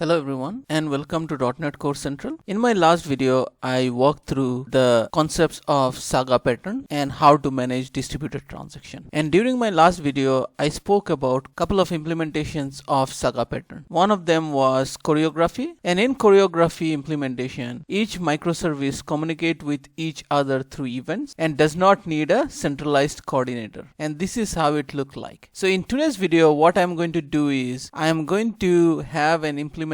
Hello everyone and welcome to .NET Core Central. In my last video, I walked through the concepts of Saga pattern and how to manage distributed transaction. And during my last video, I spoke about a couple of implementations of Saga pattern. One of them was choreography, and in choreography implementation, each microservice communicate with each other through events and does not need a centralized coordinator. And this is how it looked like. So in today's video, what I'm going to do is I am going to have an implementation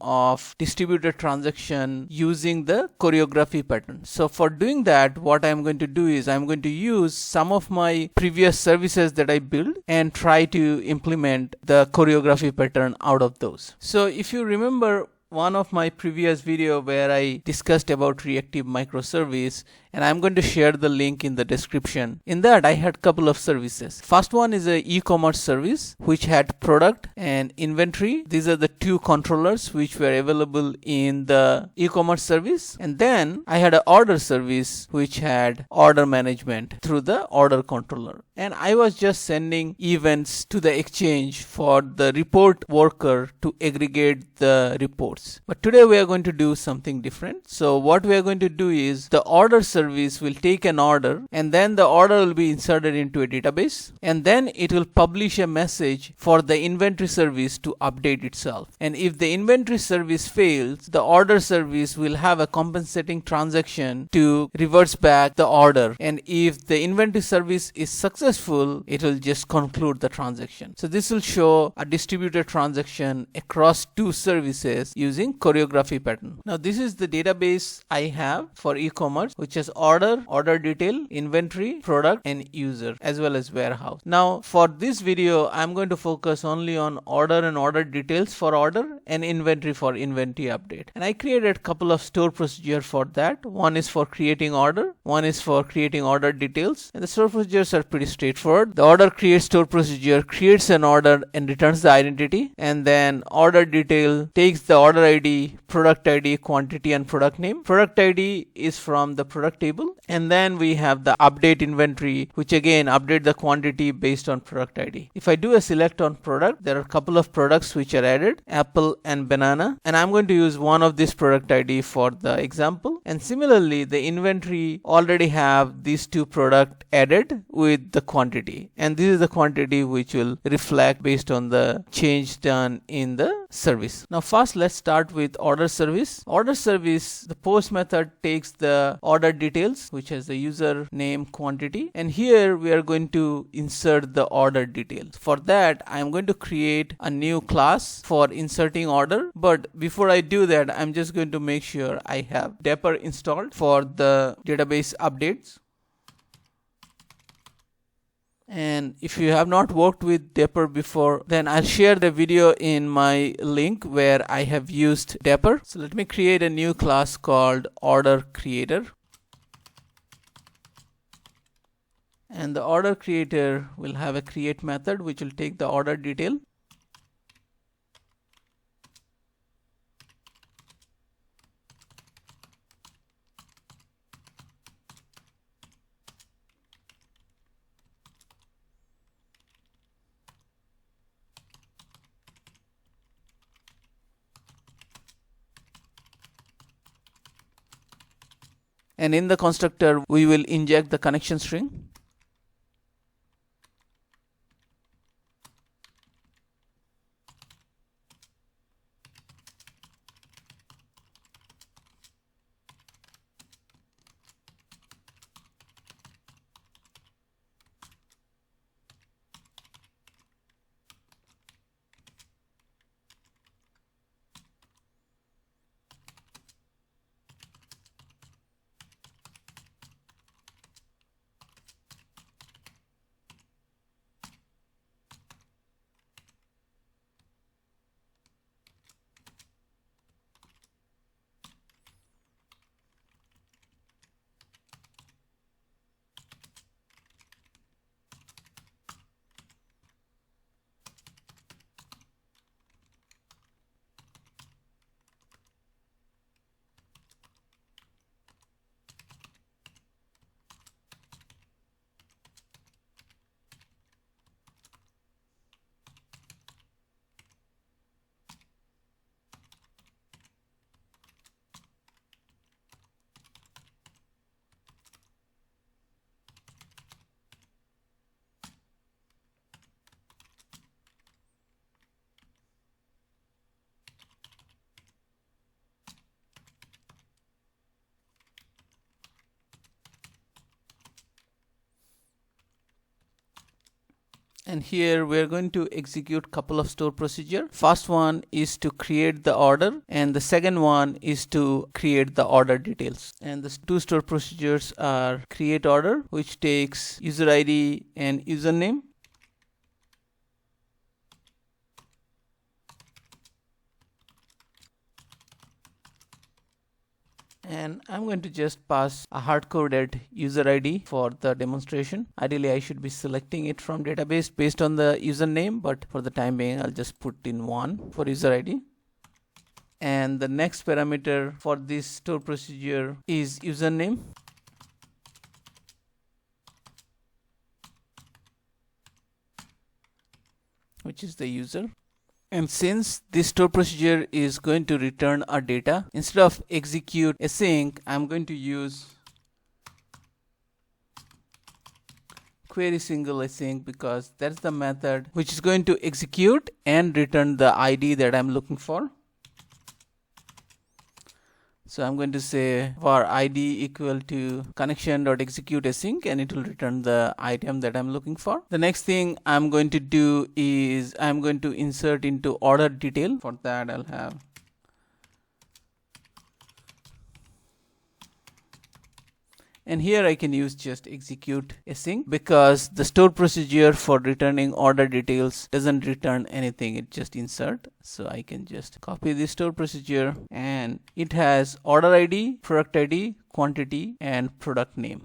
of distributed transaction using the choreography pattern. So for doing that, what I'm going to do is I'm going to use some of my previous services that I built and try to implement the choreography pattern out of those. So if you remember one of my previous video where I discussed about reactive microservice, and I'm going to share the link in the description. In that, I had a couple of services. First one is a e-commerce service which had product and inventory. These are the two controllers which were available in the e-commerce service. And then I had an order service which had order management through the order controller. And I was just sending events to the exchange for the report worker to aggregate the reports. But today we are going to do something different. So what we are going to do is the order service will take an order, and then the order will be inserted into a database, and then it will publish a message for the inventory service to update itself. And if the inventory service fails, the order service will have a compensating transaction to reverse back the order. And if the inventory service is successful, it will just conclude the transaction. So this will show a distributed transaction across two services using choreography pattern. Now this is the database I have for e-commerce, which is order detail, inventory, product, and user, as well as warehouse. Now for this video, I'm going to focus only on order and order details for order and inventory for inventory update. And I created a couple of store procedures for that. One is for creating order, one is for creating order details, and the store procedures are pretty straightforward. The order create store procedure creates an order and returns the identity, and then order detail takes the order ID, product ID, quantity, and product name. Product ID is from the product table, and then we have the update inventory, which again update the quantity based on product ID. If I do a select on product, there are a couple of products which are added, apple and banana, and I'm going to use one of this product ID for the example. And similarly, the inventory already have these two products added with the quantity, and this is the quantity which will reflect based on the change done in the service. Now first let's start with order service. Order service, the post method takes the order details, which has the user name, quantity, and here we are going to insert the order details. For that, I'm going to create a new class for inserting order, but before I do that, I'm just going to make sure I have Dapper installed for the database updates. And if you have not worked with Dapper before, then I'll share the video in my link where I have used Dapper. So let me create a new class called order creator. And the order creator will have a create method which will take the order detail. And in the constructor, we will inject the connection string. And here we're going to execute couple of store procedure. First one is to create the order, and the second one is to create the order details. And the two store procedures are create order, which takes user ID and username, and I'm going to just pass a hard-coded user ID for the demonstration. Ideally, I should be selecting it from database based on the username, but for the time being, I'll just put in 1 for user ID. And the next parameter for this store procedure is username. Which is the user. And since this store procedure is going to return a data, instead of execute async, I'm going to use query single async, because that's the method which is going to execute and return the ID that I'm looking for. So I'm going to say for ID equal to connection.execute async, and it will return the item that I'm looking for. The next thing I'm going to do is I'm going to insert into order detail. For that, I'll have and here I can use just execute async, because the store procedure for returning order details doesn't return anything, it just insert. So I can just copy this store procedure, and it has order ID, product ID, quantity, and product name.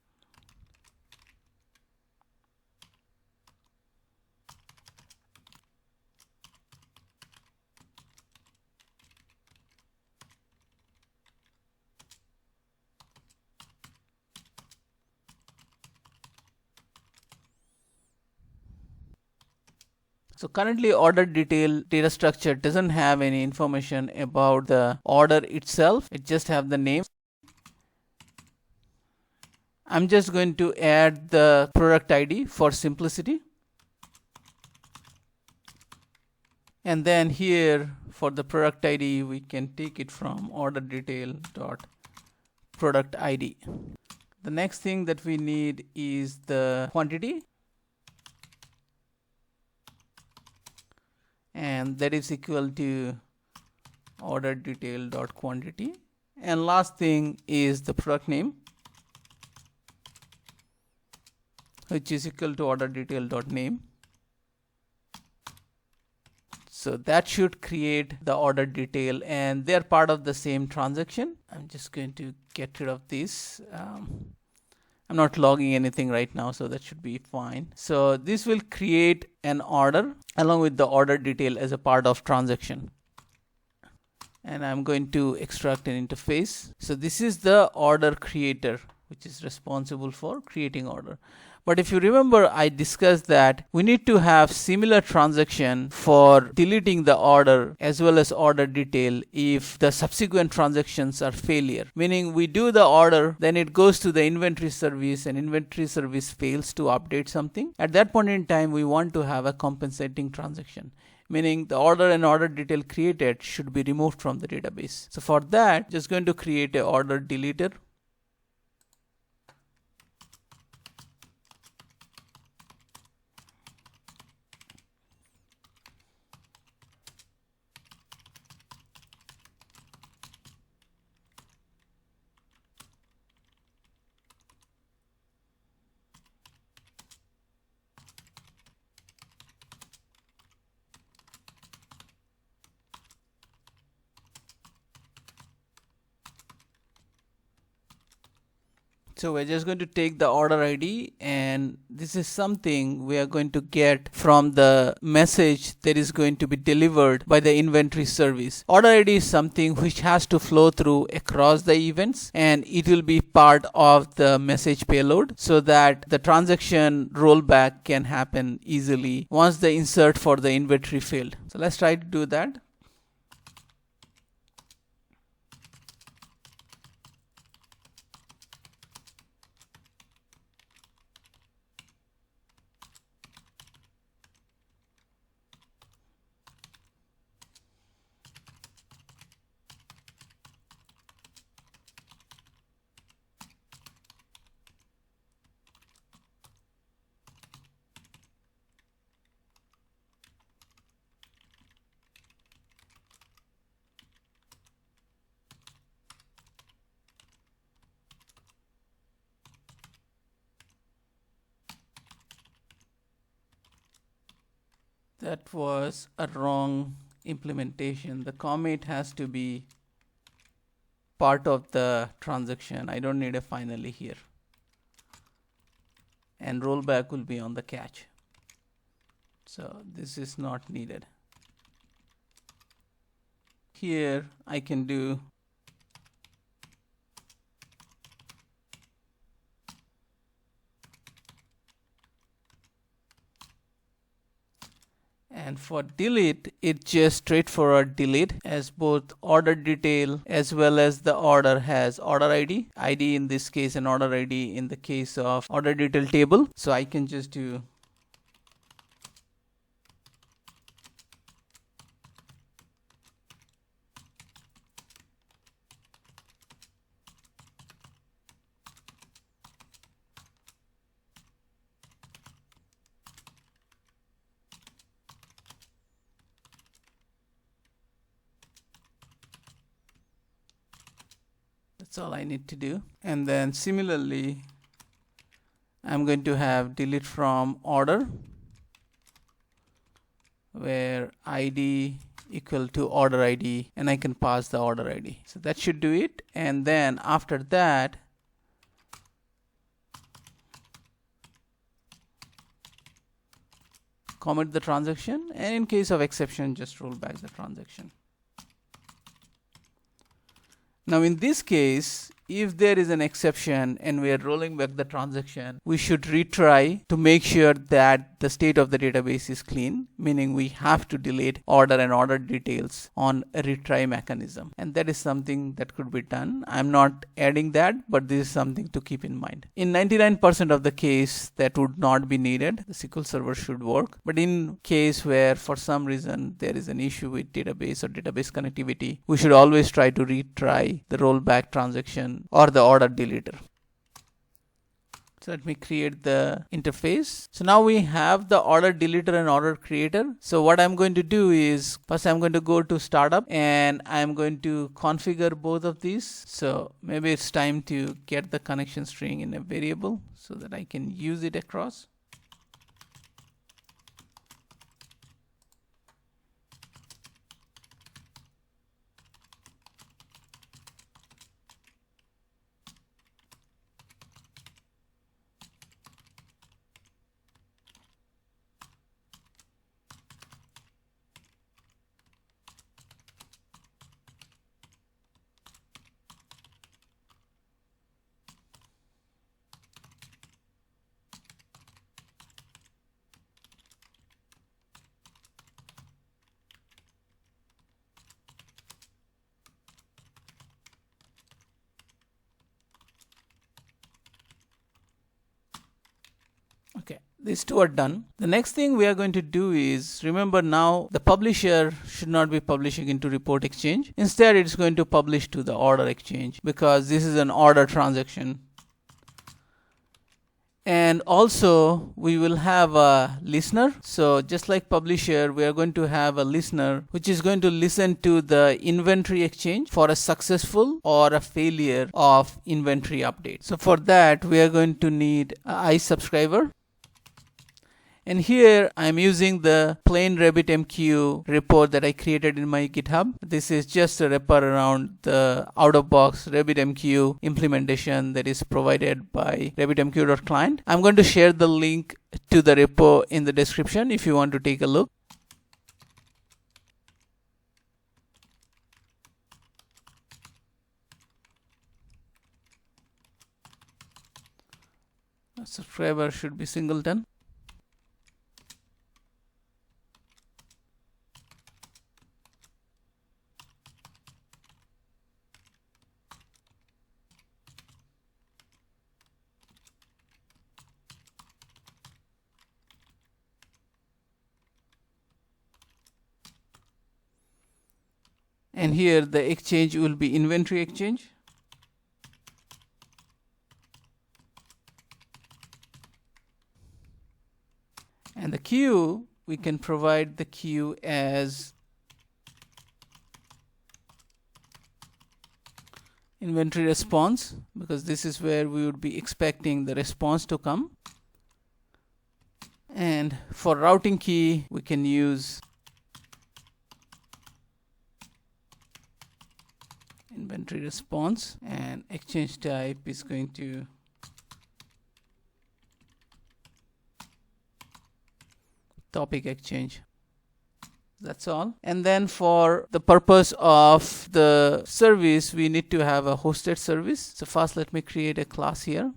So currently order detail data structure doesn't have any information about the order itself, it just have the name. I'm just going to add the product ID for simplicity. And then here for the product ID, we can take it from order detail dot product ID. The next thing that we need is the quantity, and that is equal to order detail dot quantity. And last thing is the product name, which is equal to order detail dot name. So that should create the order detail, and they're part of the same transaction. I'm just going to get rid of this. I'm not logging anything right now, so that should be fine. So this will create an order along with the order detail as a part of transaction. And I'm going to extract an interface. So this is the order creator, which is responsible for creating order. But if you remember, I discussed that we need to have similar transaction for deleting the order as well as order detail if the subsequent transactions are failure. Meaning we do the order, then it goes to the inventory service, and inventory service fails to update something. At that point in time, we want to have a compensating transaction. Meaning the order and order detail created should be removed from the database. So for that, just going to create a order deleter. So we're just going to take the order ID, and this is something we are going to get from the message that is going to be delivered by the inventory service. Order ID is something which has to flow through across the events, and it will be part of the message payload so that the transaction rollback can happen easily once the insert for the inventory failed. So let's try to do that. That was a wrong implementation. The commit has to be part of the transaction. I don't need a finally here. And rollback will be on the catch. So this is not needed. Here I can do and for delete, it's just straightforward delete, as both order detail as well as the order has order ID. ID in this case and order ID in the case of order detail table. So I can just do that's all I need to do. And then similarly, I'm going to have delete from order, where ID equal to order ID, and I can pass the order ID. So that should do it. And then after that, commit the transaction, and in case of exception, just roll back the transaction. Now in this case, if there is an exception and we are rolling back the transaction, we should retry to make sure that the state of the database is clean, meaning we have to delete order and order details on a retry mechanism. And that is something that could be done. I'm not adding that, but this is something to keep in mind. In 99% of the case, that would not be needed. The SQL Server should work. But in case where for some reason there is an issue with database or database connectivity, we should always try to retry the rollback transaction or the order deleter. So let me create the interface. So now we have the order deleter and order creator. So what I'm going to do is, first I'm going to go to startup and I'm going to configure both of these. So maybe it's time to get the connection string in a variable so that I can use it across. Okay, these two are done. The next thing we are going to do is, remember now the publisher should not be publishing into report exchange. Instead, it's going to publish to the order exchange because this is an order transaction. And also we will have a listener. So just like publisher, we are going to have a listener which is going to listen to the inventory exchange for a successful or a failure of inventory update. So for that, we are going to need ISubscriber. And here I'm using the plain RabbitMQ report that I created in my GitHub. This is just a wrapper around the out-of-box RabbitMQ implementation that is provided by RabbitMQ.client. I'm going to share the link to the repo in the description if you want to take a look. Subscriber should be singleton. And here the exchange will be inventory exchange. And the queue, we can provide the queue as inventory response, because this is where we would be expecting the response to come. And And for routing key, we can use inventory response, and exchange type is going to topic exchange. That's all. And then for the purpose of the service, we need to have a hosted service. So first let me create a class here.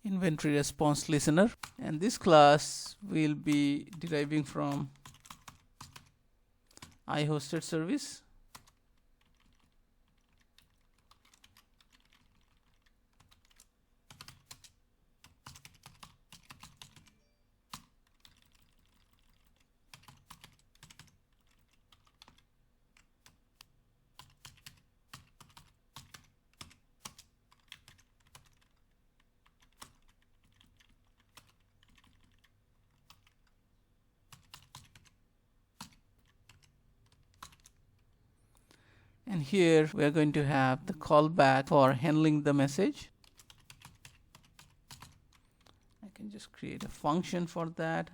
Inventory response listener, and this class will be deriving from IHostedService. And here we are going to have the callback for handling the message. I can just create a function for that.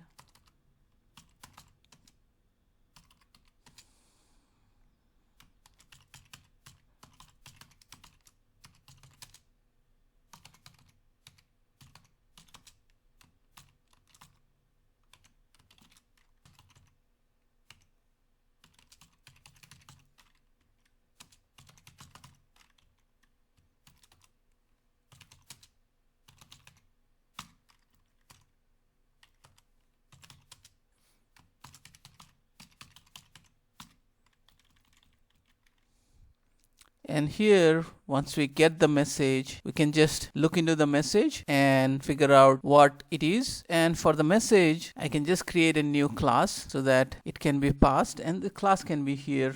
And here, once we get the message, we can just look into the message and figure out what it is. And for the message, I can just create a new class so that it can be passed, and the class can be here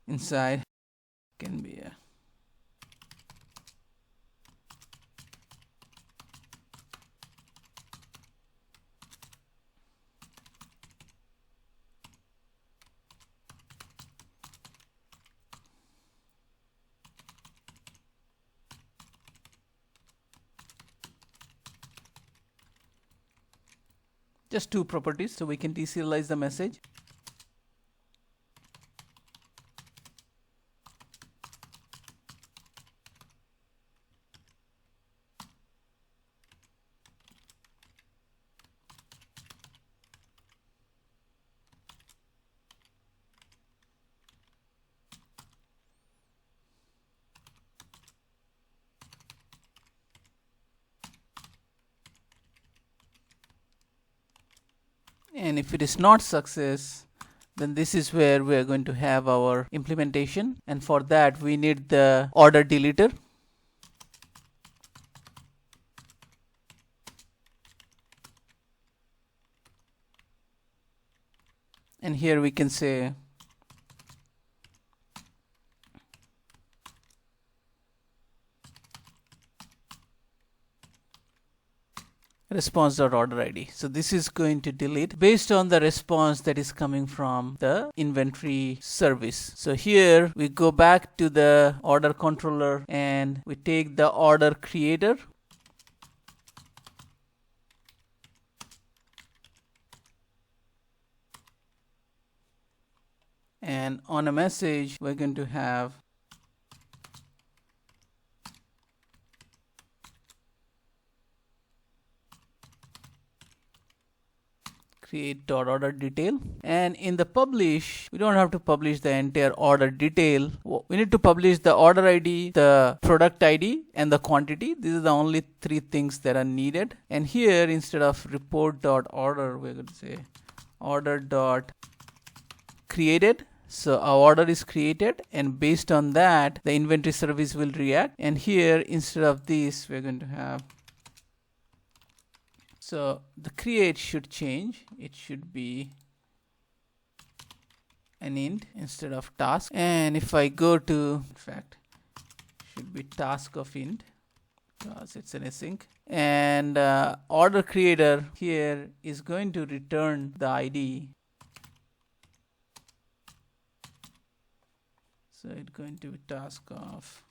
inside. Can be a just two properties, so we can deserialize the message. And if it is not success, then this is where we are going to have our implementation, and for that we need the order deleter. And here we can say response.order ID. So this is going to delete based on the response that is coming from the inventory service. So here we go back to the order controller and we take the order creator. And on a message, we're going to have create.order detail, and in the publish we don't have to publish the entire order detail. We need to publish the order ID, the product ID, and the quantity. These are the only three things that are needed. And here instead of report.order, we're going to say order.created. So our order is created, and based on that the inventory service will react. And here instead of this we're going to have, so the create should change. It should be an int instead of task. And if I go to, in fact, should be task of int because it's an async. And order creator here is going to return the ID. So it's going to be task of,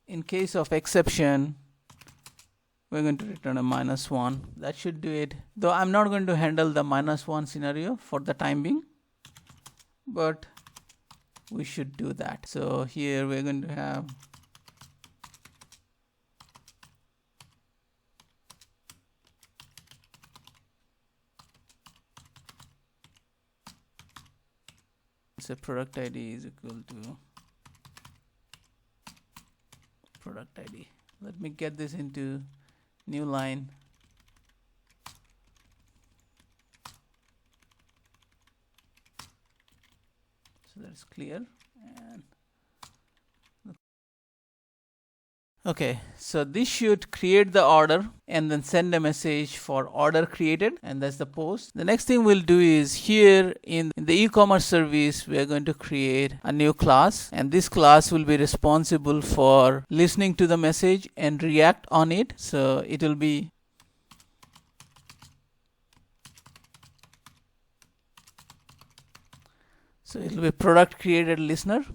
in case of exception, we're going to return a -1. That should do it. Though I'm not going to handle the -1 scenario for the time being, but we should do that. So here we're going to have so product ID is equal to product ID. Let me get this into new line. So that's clear. And okay, so this should create the order and then send a message for order created, and that's the post. The next thing we'll do is here in the e-commerce service, we are going to create a new class, and this class will be responsible for listening to the message and react on it. So it will be product created listener.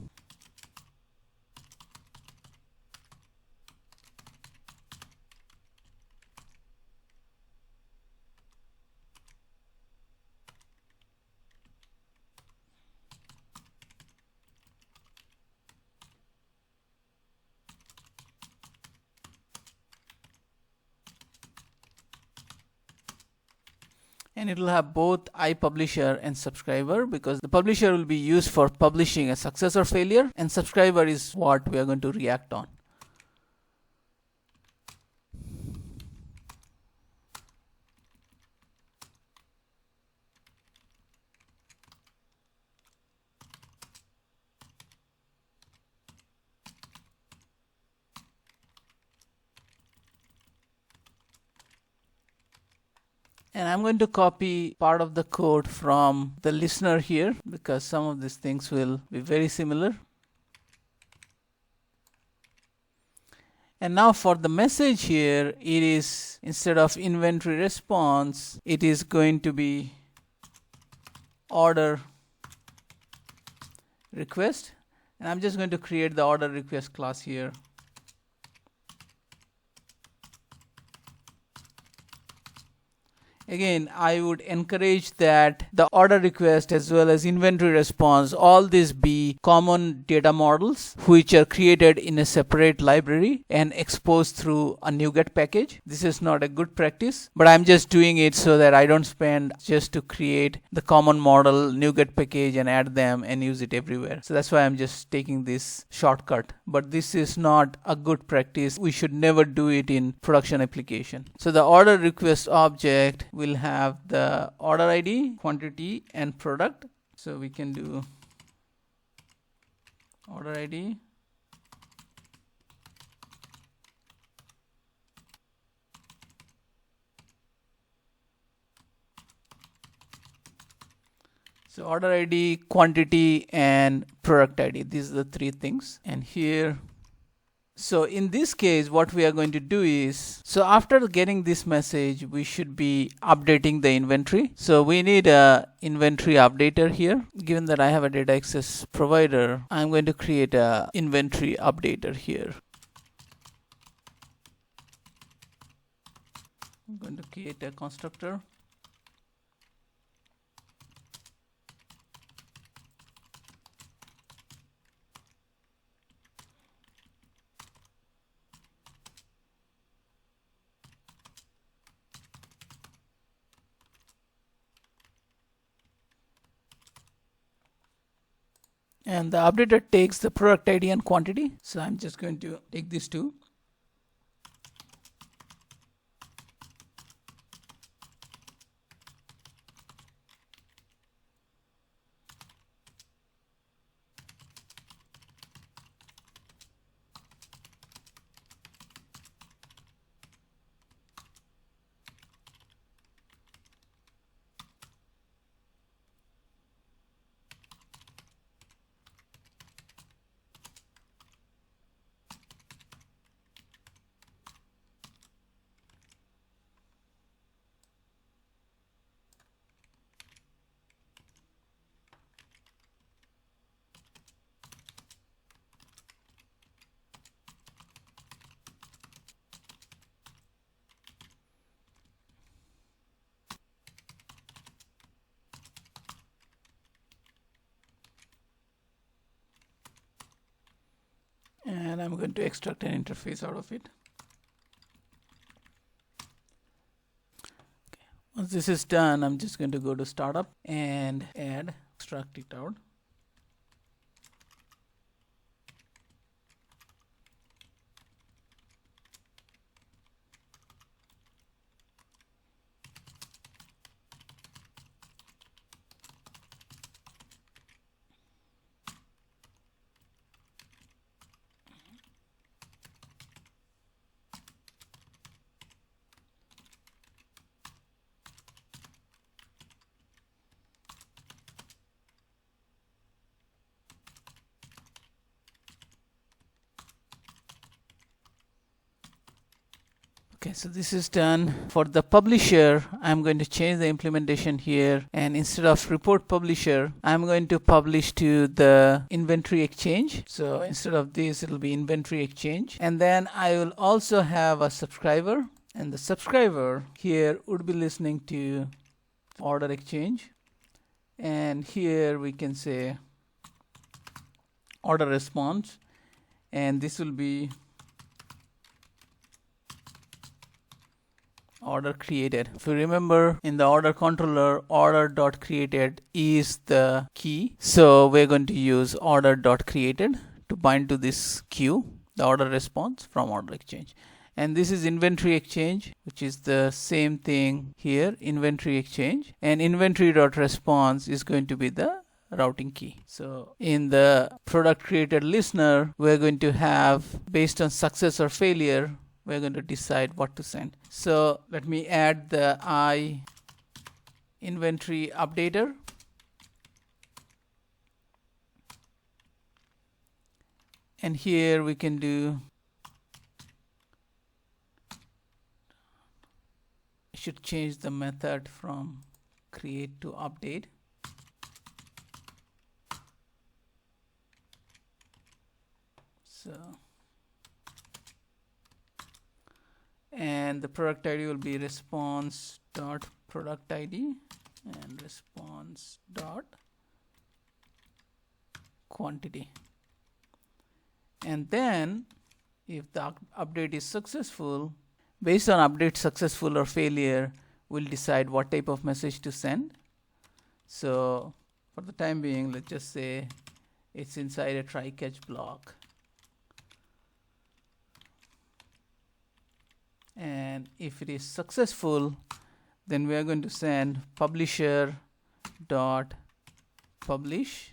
And it will have both iPublisher and subscriber, because the publisher will be used for publishing a success or failure, and subscriber is what we are going to react on. And I'm going to copy part of the code from the listener here, because some of these things will be very similar. And now for the message here, it is, instead of inventory response, it is going to be order request. And I'm just going to create the order request class here. Again, I would encourage that the order request as well as inventory response, all these be common data models which are created in a separate library and exposed through a NuGet package. This is not a good practice, but I'm just doing it so that I don't spend just to create the common model NuGet package and add them and use it everywhere. So that's why I'm just taking this shortcut. But this is not a good practice. We should never do it in production application. So the order request object will have the order ID, quantity, and product. So we can do order ID, so order ID, quantity, and product ID. These are the three things. And here, so in this case, what we are going to do is, so after getting this message, we should be updating the inventory. So we need a inventory updater here. Given that I have a data access provider, I'm going to create a inventory updater here. I'm going to create a constructor. And the updater takes the product ID and quantity. So I'm just going to take these two. and I'm going to extract an interface out of it. Once this is done, I'm just going to go to startup and add, extract it out. Okay, so this is done. For the publisher, I'm going to change the implementation here, and instead of report publisher, I'm going to publish to the inventory exchange. So instead of this, it'll be inventory exchange. And then I will also have a subscriber, and the subscriber here would be listening to order exchange. And here we can say order response, and this will be order created. If you remember, in the order controller, order.created is the key. So we're going to use order.created to bind to this queue, the order response from order exchange. And this is inventory exchange, which is the same thing here, inventory exchange. And inventory.response is going to be the routing key. So in the product created listener, we're going to have, based on success or failure, we're going to decide what to send. So let me add the I inventory updater. And here we can do, I should change the method from create to update. So, and the product ID will be response dot product ID and response dot quantity. And then if the update is successful, based on update successful or failure, we'll decide what type of message to send. So for the time being, let's just say it's inside a try catch block. And if it is successful, then we are going to send publisher dot publish.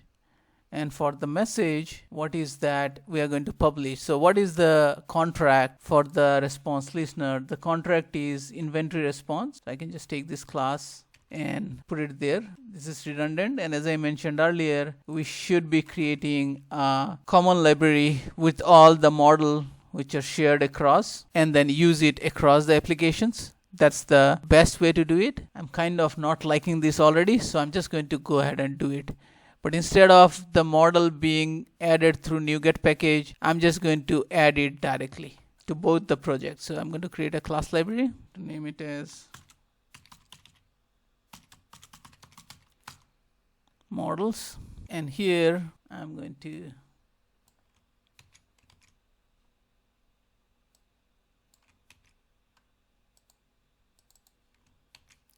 And for the message, what is that we are going to publish? So what is the contract for the response listener? The contract is inventory response. I can just take this class and put it there. This is redundant, and as I mentioned earlier, we should be creating a common library with all the model which are shared across, and then use it across the applications. That's the best way to do it. I'm kind of not liking this already, so I'm just going to go ahead and do it. But instead of the model being added through NuGet package, I'm just going to add it directly to both the projects. So I'm going to create a class library to name it as models. And here I'm going to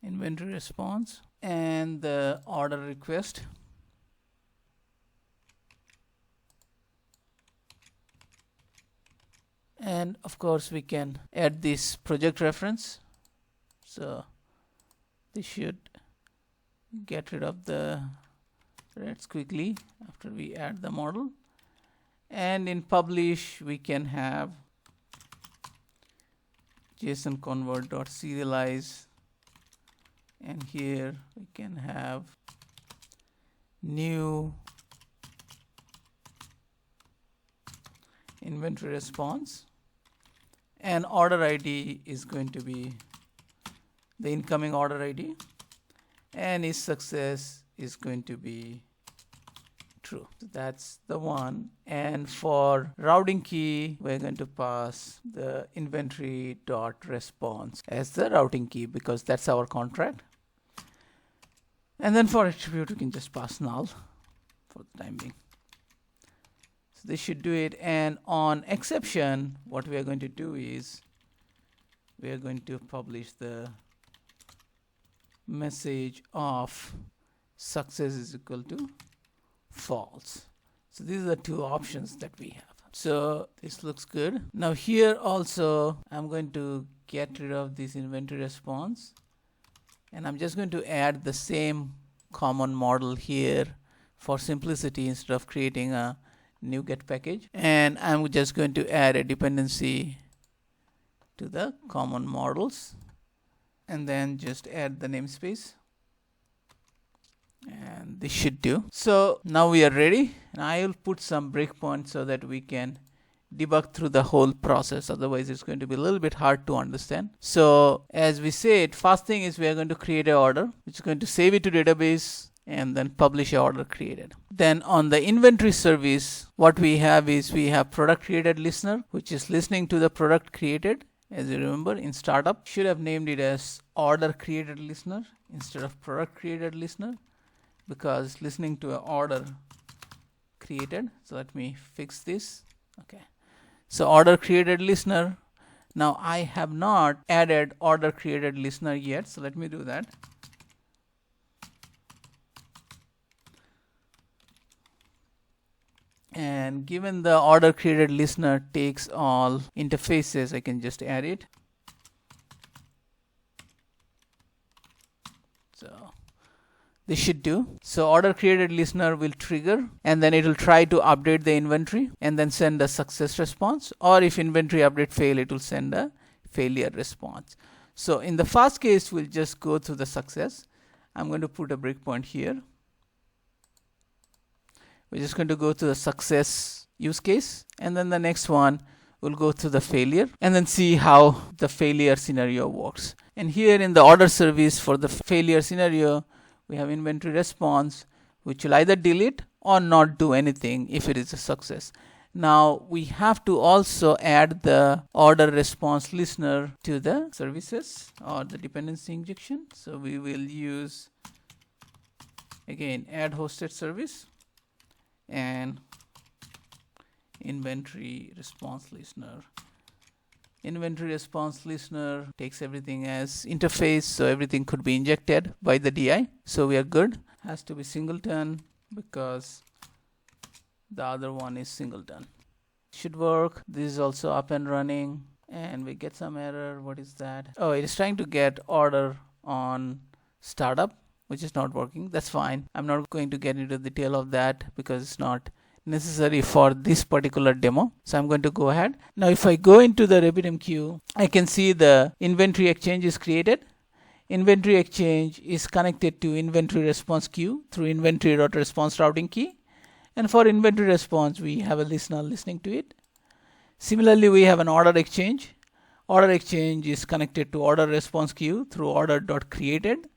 inventory response and the order request. And of course we can add this project reference. So this should get rid of the threads quickly after we add the model. And in publish we can have JSON convert.serialize, and here we can have new inventory response, and order ID is going to be the incoming order ID, and its success is going to be true. So that's the one. And for routing key, we're going to pass the inventory dot response as the routing key because that's our contract. And then for attribute, we can just pass null for the time being. So So this should do it. And on exception, what we are going to do is we are going to publish the message of success is equal to false. So these are the two options that we have. So this looks good. Now here also I'm going to get rid of this inventory response, and I'm just going to add the same common model here for simplicity instead of creating a new get package. And I'm just going to add a dependency to the common models, and then just add the namespace, and this should do. So now we are ready, and I will put some breakpoints so that we can debug through the whole process. Otherwise it's going to be a little bit hard to understand. So as we said, first thing is we are going to create an order, which is going to save it to database and then publish an order created. Then on the inventory service, what we have is we have product created listener, which is listening to the product created. As you remember, in startup should have named it as order created listener instead of product created listener, because listening to an order created. So let me fix this. Okay, so order created listener. Now I have not added order created listener yet, so let me do that. And given the order created listener takes all interfaces, I can just add it. So this should do. So order created listener will trigger, and then it will try to update the inventory and then send a success response, or if inventory update fail, it will send a failure response. So in the first case, we'll just go through the success. I'm going to put a breakpoint here. We're just going to go to the success use case, and then the next one we'll go through the failure and then see how the failure scenario works. And here in the order service for the failure scenario, we have inventory response, which will either delete or not do anything if it is a success. Now we have to also add the order response listener to the services or the dependency injection. So we will use again IHostedService and inventory response listener. Inventory response listener takes everything as interface, so everything could be injected by the DI. So we are good. Has to be singleton because the other one is singleton. Should work. This is also up and running, and we get some error. What is that? Oh, it is trying to get order on startup, which is not working. That's fine. I'm not going to get into the detail of that because it's not necessary for this particular demo. So I'm going to go ahead. Now if I go into the RabbitMQ, I can see the inventory exchange is created. Inventory exchange is connected to inventory response queue through inventory.response routing key. And for inventory response, we have a listener listening to it. Similarly, we have an order exchange. Order exchange is connected to order response queue through order.created.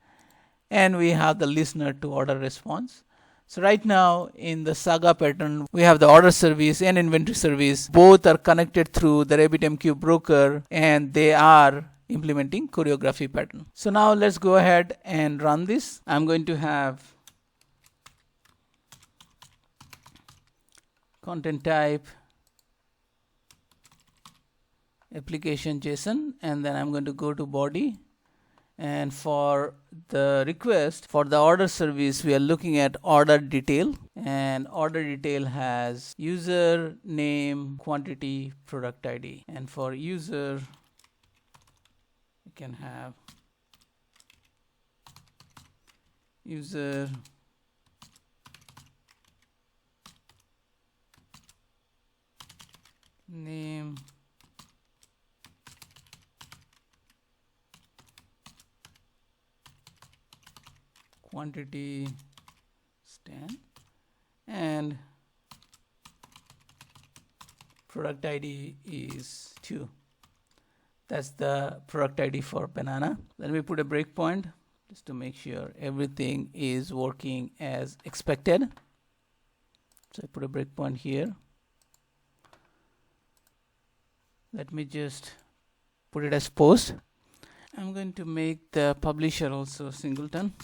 And we have the listener to order response. So right now in the Saga pattern, we have the order service and inventory service. Both are connected through the RabbitMQ broker, and they are implementing choreography pattern. So now let's go ahead and run this. I'm going to have content type application JSON, and then I'm going to go to body. And for the request, for the order service, we are looking at order detail, and order detail has user, name, quantity, product ID. And for user, we can have user, name, quantity, stand, and product ID is 2. That's the product ID for banana. Let me put a breakpoint just to make sure everything is working as expected. So I put a breakpoint here. Let me just put it as post. I'm going to make the publisher also singleton.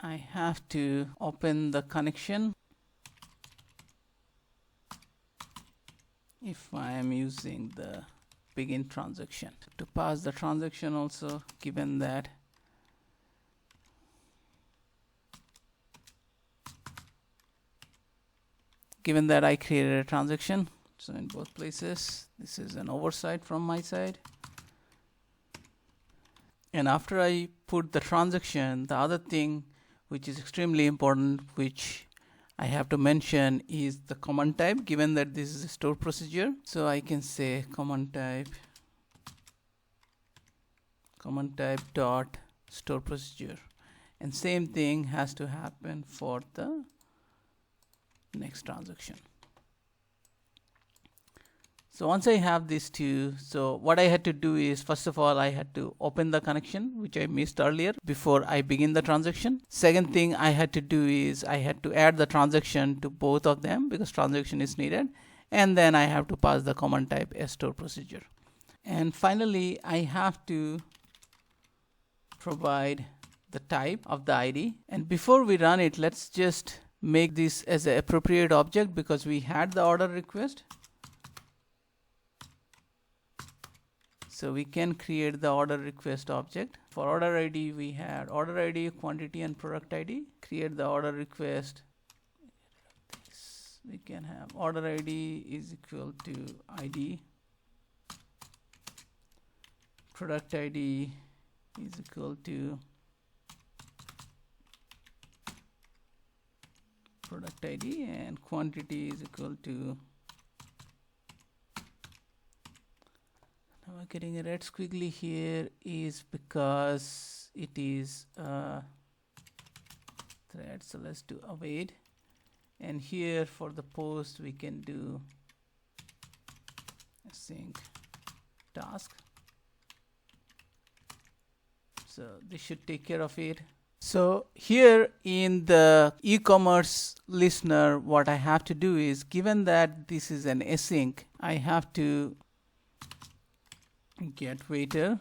I have to open the connection if I am using the begin transaction. To pass the transaction also, given that I created a transaction, so in both places this is an oversight from my side. And after I put the transaction, the other thing which is extremely important, which I have to mention, is the command type, given that this is a store procedure. So I can say command type dot store procedure, and same thing has to happen for the next transaction. So once I have these two, so what I had to do is, first of all, I had to open the connection, which I missed earlier, before I begin the transaction. Second thing I had to do is I had to add the transaction to both of them because transaction is needed, and then I have to pass the command type as store procedure. And finally, I have to provide the type of the ID. And before we run it, let's just make this as an appropriate object because we had the order request. So we can create the order request object. For order ID, we had order ID, quantity, and product ID. Create the order request. We can have order ID is equal to ID. Product ID is equal to product ID, and quantity is equal to. Now I'm getting a red squiggly here is because it is a thread, so let's do await. And here for the post we can do async task. So this should take care of it. So here in the e-commerce listener, what I have to do is, given that this is an async, I have to get waiter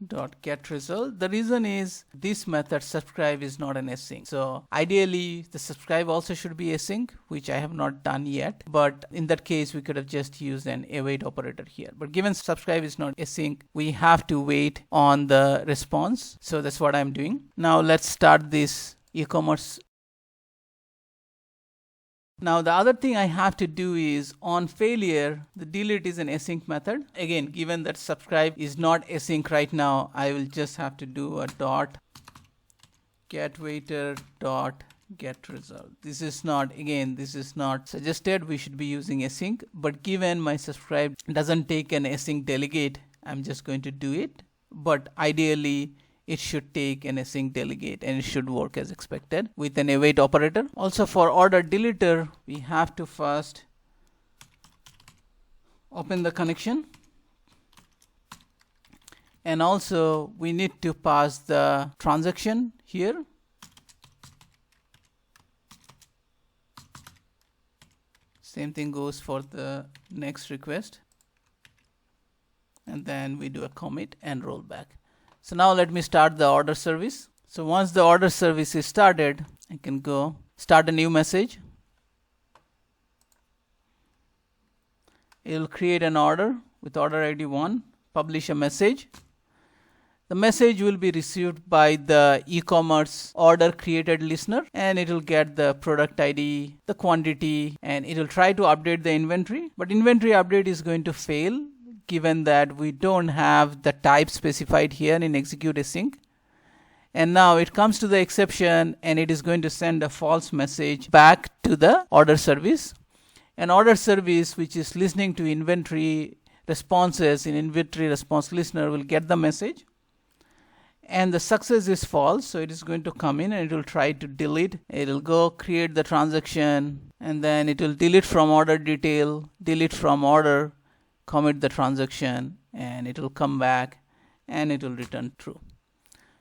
dot get result. The reason is this method subscribe is not an async. So ideally the subscribe also should be async, which I have not done yet, but in that case we could have just used an await operator here. But given subscribe is not async, we have to wait on the response. So that's what I'm doing. Now let's start this e-commerce. Now the other thing I have to do is, on failure, the delete is an async method. Again, given that subscribe is not async right now, I will just have to do a dot get waiter dot get result. This is not, again, this is not suggested. We should be using async, but given my subscribe doesn't take an async delegate, I'm just going to do it. But ideally it should take an async delegate and it should work as expected with an await operator. Also for order deleter, we have to first open the connection, and also we need to pass the transaction here. Same thing goes for the next request, and then we do a commit and roll back. So now let me start the order service. So once the order service is started, I can go start a new message. It will create an order with order ID 1, publish a message. The message will be received by the e-commerce order created listener, and it will get the product ID, the quantity, and it will try to update the inventory. But inventory update is going to fail, given that we don't have the type specified here in execute async. And now it comes to the exception, and it is going to send a false message back to the order service. An order service which is listening to inventory responses in inventory response listener will get the message, and the success is false, so it is going to come in and it will try to delete. It will go create the transaction, and then it will delete from order detail, delete from order, commit the transaction, and it will come back and it will return true.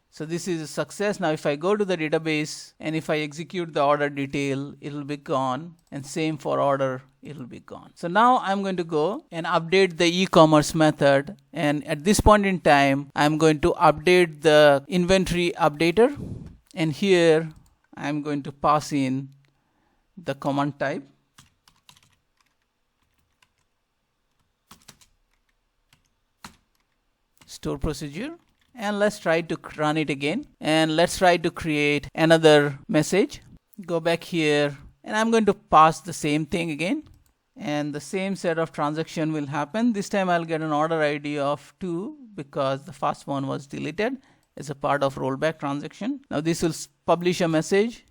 So this is a success. Now if I go to the database and if I execute the order detail, it will be gone, and same for order, it will be gone. So now I'm going to go and update the e-commerce method, and at this point in time I'm going to update the inventory updater. And here I'm going to pass in the command type. Store procedure. And let's try to run it again. And let's try to create another message. Go back here and I'm going to pass the same thing again. And the same set of transaction will happen. This time I'll get an order ID of 2 because the first one was deleted as a part of rollback transaction. Now this will publish a message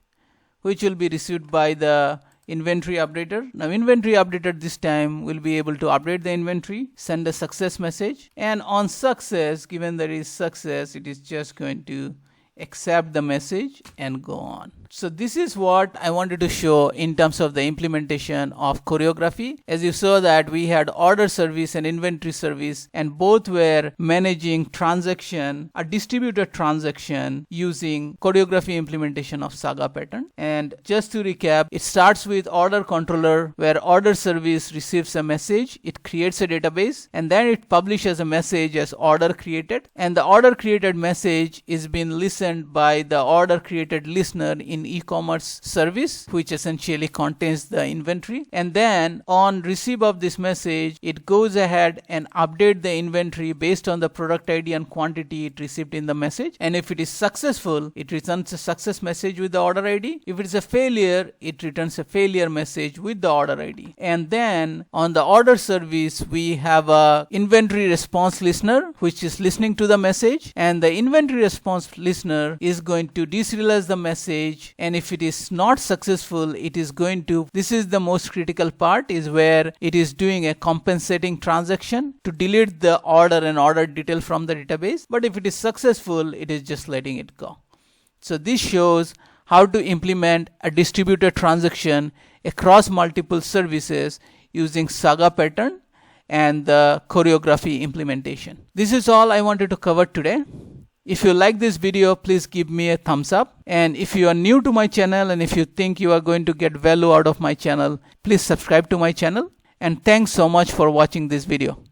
which will be received by the inventory updater. Now inventory updater this time will be able to update the inventory, send a success message, and on success, given there is success, it is just going to accept the message and go on. So this is what I wanted to show in terms of the implementation of choreography. As you saw that we had order service and inventory service, and both were managing transaction, a distributed transaction using choreography implementation of Saga pattern. And just to recap, it starts with order controller where order service receives a message, it creates a database, and then it publishes a message as order created, and the order created message is being listened by the order created listener in e-commerce service, which essentially contains the inventory. And then on receipt of this message, it goes ahead and update the inventory based on the product ID and quantity it received in the message. And if it is successful, it returns a success message with the order ID. If it is a failure, it returns a failure message with the order ID. And then on the order service, we have a inventory response listener which is listening to the message, and the inventory response listener is going to deserialize the message, and if it is not successful, it is going to, this is the most critical part, is where it is doing a compensating transaction to delete the order and order detail from the database. But if it is successful, it is just letting it go. So this shows how to implement a distributed transaction across multiple services using Saga pattern and the choreography implementation. This is all I wanted to cover today. If you like this video, please give me a thumbs up. And if you are new to my channel and if you think you are going to get value out of my channel, please subscribe to my channel. And thanks so much for watching this video.